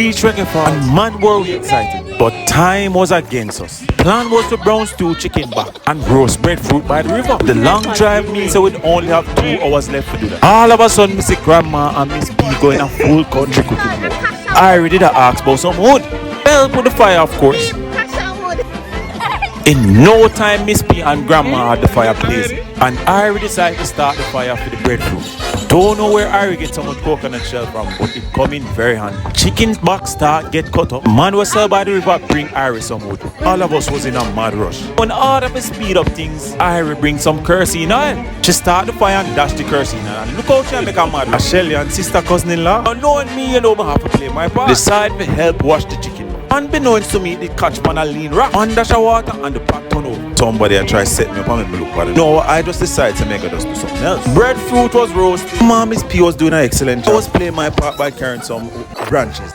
Beach reggae fall, and man were we excited. But time was against us. Plan was to brown stew chicken back and roast breadfruit by the river. The long drive means that we'd only have 2 hours left to do that. All of a sudden, Miss Grandma and Miss B going a full country cooking mode. I already did ask about some wood. Help with the fire, of course. In no time, Miss P and Grandma had the fire blazing, and Irie decided to start the fire for the breadfruit. Don't know where Irie get so much coconut shell from, but it come in very handy. Chicken's back start get cut up. Man was sell by the river bring Irie some wood. All of us was in a mad rush. When all of us speed up things, Irie bring some kerosene oil. She start the fire and dash the kerosene oil. And look how she make a mad rush. Shelly and sister cousin-in-law, now knowing me, you know, I have to play my part. Decide to help wash the chicken. Unbeknownst to me, the catch man a lean rock under the water and the pot turn over. Somebody I try set me up and make me look bad. No, I just decided to make her just do something else. Breadfruit was roasted. Mommy's P was doing an excellent job. I was playing my part by carrying some branches.